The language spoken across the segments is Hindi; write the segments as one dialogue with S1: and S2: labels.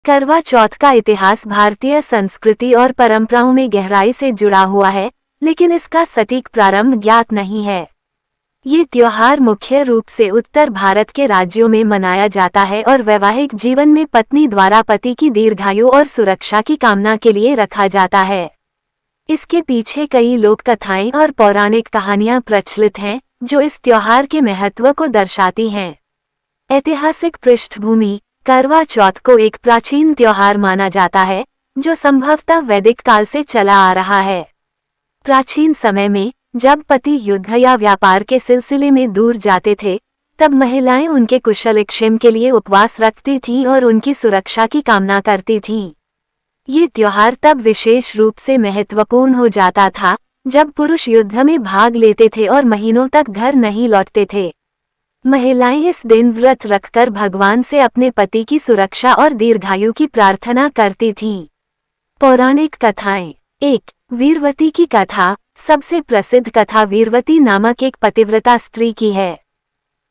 S1: करवा चौथ का इतिहास भारतीय संस्कृति और परंपराओं में गहराई से जुड़ा हुआ है, लेकिन इसका सटीक प्रारंभ ज्ञात नहीं है। ये त्योहार मुख्य रूप से उत्तर भारत के राज्यों में मनाया जाता है और वैवाहिक जीवन में पत्नी द्वारा पति की दीर्घायु और सुरक्षा की कामना के लिए रखा जाता है। इसके पीछे कई लोक कथाएं और पौराणिक कहानियां प्रचलित हैं, जो इस त्योहार के महत्व को दर्शाती हैं। ऐतिहासिक पृष्ठभूमि: करवा चौथ को एक प्राचीन त्योहार माना जाता है, जो संभवतः वैदिक काल से चला आ रहा है। प्राचीन समय में जब पति युद्ध या व्यापार के सिलसिले में दूर जाते थे, तब महिलाएं उनके कुशलक्षेम के लिए उपवास रखती थीं और उनकी सुरक्षा की कामना करती थीं। ये त्योहार तब विशेष रूप से महत्वपूर्ण हो जाता था जब पुरुष युद्ध में भाग लेते थे और महीनों तक घर नहीं लौटते थे। महिलाएं इस दिन व्रत रखकर भगवान से अपने पति की सुरक्षा और दीर्घायु की प्रार्थना करती थीं। पौराणिक कथाएं: 1. वीरवती की कथा। सबसे प्रसिद्ध कथा वीरवती नामक एक पतिव्रता स्त्री की है।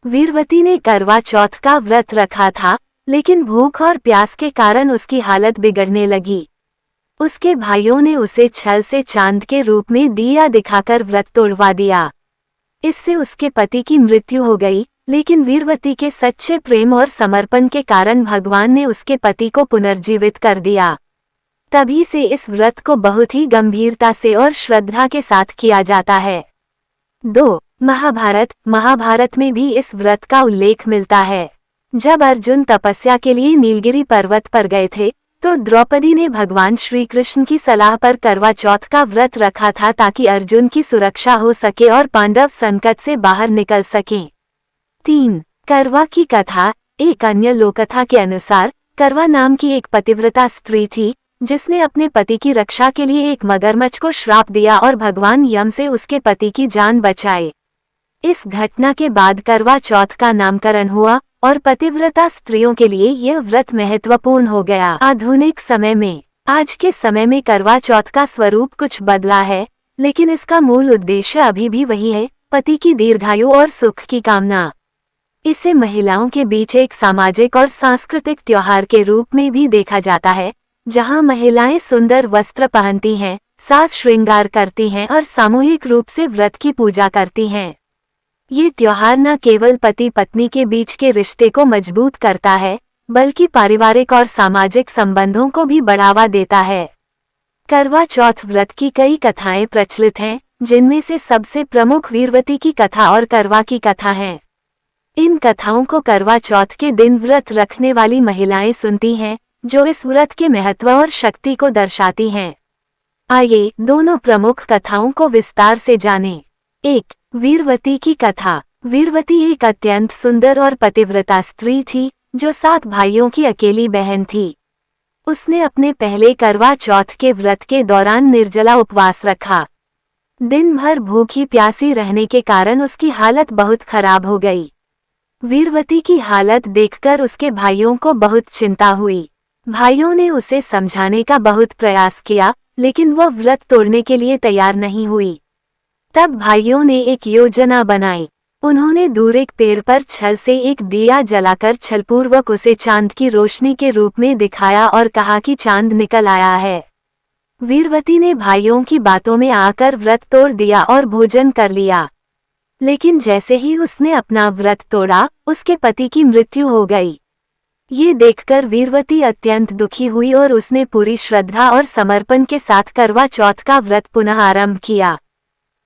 S1: वीरवती ने करवा चौथ का व्रत रखा था, लेकिन भूख और प्यास के कारण उसकी हालत बिगड़ने लगी। उसके भाइयों ने उसे छल से चांद के रूप में दिया दिखाकर व्रत तोड़वा दिया। इससे उसके पति की मृत्यु हो गई, लेकिन वीरवती के सच्चे प्रेम और समर्पण के कारण भगवान ने उसके पति को पुनर्जीवित कर दिया। तभी से इस व्रत को बहुत ही गंभीरता से और श्रद्धा के साथ किया जाता है। 2. महाभारत में भी इस व्रत का उल्लेख मिलता है। जब अर्जुन तपस्या के लिए नीलगिरी पर्वत पर गए थे, तो द्रौपदी ने भगवान श्री कृष्ण की सलाह पर करवा चौथ का व्रत रखा था ताकि अर्जुन की सुरक्षा हो सके और पांडव संकट से बाहर निकल सकें। 3. करवा की कथा। एक अन्य लोककथा के अनुसार करवा नाम की एक पतिव्रता स्त्री थी, जिसने अपने पति की रक्षा के लिए एक मगरमच्छ को श्राप दिया और भगवान यम से उसके पति की जान बचाई। इस घटना के बाद करवा चौथ का नामकरण हुआ और पतिव्रता स्त्रियों के लिए यह व्रत महत्वपूर्ण हो गया। आधुनिक समय में आज के समय में करवा चौथ का स्वरूप कुछ बदला है, लेकिन इसका मूल उद्देश्य अभी भी वही है, पति की दीर्घायु और सुख की कामना। इसे महिलाओं के बीच एक सामाजिक और सांस्कृतिक त्योहार के रूप में भी देखा जाता है, जहां महिलाएं सुंदर वस्त्र पहनती हैं, साज श्रृंगार करती हैं और सामूहिक रूप से व्रत की पूजा करती हैं। ये त्योहार न केवल पति पत्नी के बीच के रिश्ते को मजबूत करता है, बल्कि पारिवारिक और सामाजिक संबंधों को भी बढ़ावा देता है। करवा चौथ व्रत की कई कथाएं प्रचलित हैं, जिनमें से सबसे प्रमुख वीरवती की कथा और करवा की कथा है। इन कथाओं को करवा चौथ के दिन व्रत रखने वाली महिलाएं सुनती हैं, जो इस व्रत के महत्व और शक्ति को दर्शाती हैं। आइए दोनों प्रमुख कथाओं को विस्तार से जानें। 1. वीरवती की कथा। वीरवती एक अत्यंत सुंदर और पतिव्रता स्त्री थी, जो 7 भाइयों की अकेली बहन थी। उसने अपने पहले करवा चौथ के व्रत के दौरान निर्जला उपवास रखा। दिन भर भूखी प्यासी रहने के कारण उसकी हालत बहुत खराब हो गई। वीरवती की हालत देखकर उसके भाइयों को बहुत चिंता हुई। भाइयों ने उसे समझाने का बहुत प्रयास किया, लेकिन वह व्रत तोड़ने के लिए तैयार नहीं हुई। तब भाइयों ने एक योजना बनाई। उन्होंने दूर एक पेड़ पर छल से एक दिया जलाकर छलपूर्वक उसे चांद की रोशनी के रूप में दिखाया और कहा कि चांद निकल आया है। वीरवती ने भाइयों की बातों में आकर व्रत तोड़ दिया और भोजन कर लिया। लेकिन जैसे ही उसने अपना व्रत तोड़ा, उसके पति की मृत्यु हो गई। ये देखकर वीरवती अत्यंत दुखी हुई और उसने पूरी श्रद्धा और समर्पण के साथ करवा चौथ का व्रत पुनः आरंभ किया।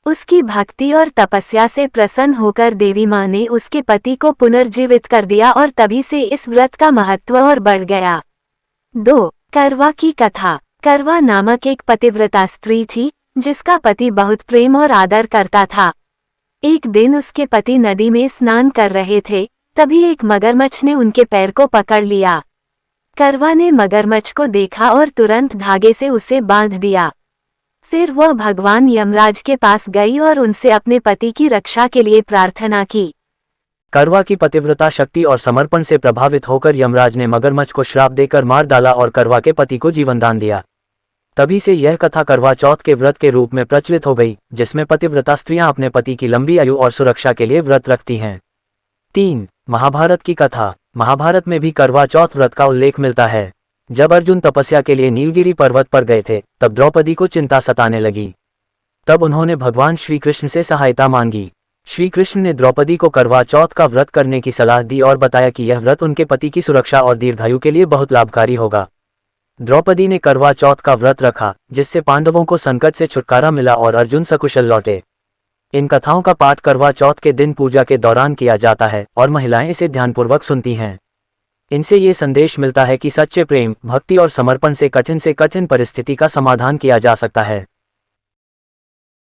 S1: उसकी भक्ति और तपस्या से प्रसन्न होकर देवी माँ ने उसके पति को पुनर्जीवित कर दिया और तभी से इस व्रत का महत्व और बढ़ गया। 2. करवा की कथा। करवा नामक एक पतिव्रता स्त्री थी, जिसका पति बहुत प्रेम और आदर करता था। एक दिन उसके पति नदी में स्नान कर रहे थे, तभी एक मगरमच्छ ने उनके पैर को पकड़ लिया। करवा ने मगरमच्छ को देखा और तुरंत धागे से उसे बांध दिया। फिर वह भगवान यमराज के पास गई और उनसे अपने पति की रक्षा के लिए प्रार्थना की।
S2: करवा की पतिव्रता शक्ति और समर्पण से प्रभावित होकर यमराज ने मगरमच्छ को श्राप देकर मार डाला और करवा के पति को जीवन दान दिया। तभी से यह कथा करवा चौथ के व्रत के रूप में प्रचलित हो गई, जिसमें पतिव्रता स्त्रियां अपने पति की लंबी आयु और सुरक्षा के लिए व्रत रखती हैं। 3. महाभारत की कथा। महाभारत में भी करवा चौथ व्रत का उल्लेख मिलता है। जब अर्जुन तपस्या के लिए नीलगिरी पर्वत पर गए थे, तब द्रौपदी को चिंता सताने लगी। तब उन्होंने भगवान श्री कृष्ण से सहायता मांगी। श्री कृष्ण ने द्रौपदी को करवा चौथ का व्रत करने की सलाह दी और बताया कि यह व्रत उनके पति की सुरक्षा और दीर्घायु के लिए बहुत लाभकारी होगा। द्रौपदी ने करवा चौथ का व्रत रखा, जिससे पांडवों को संकट से छुटकारा मिला और अर्जुन सकुशल लौटे। इन कथाओं का पाठ करवा चौथ के दिन पूजा के दौरान किया जाता है और महिलाएं इसे ध्यानपूर्वक सुनती हैं। इनसे ये संदेश मिलता है कि सच्चे प्रेम, भक्ति और समर्पण से कठिन परिस्थिति का समाधान किया जा सकता है।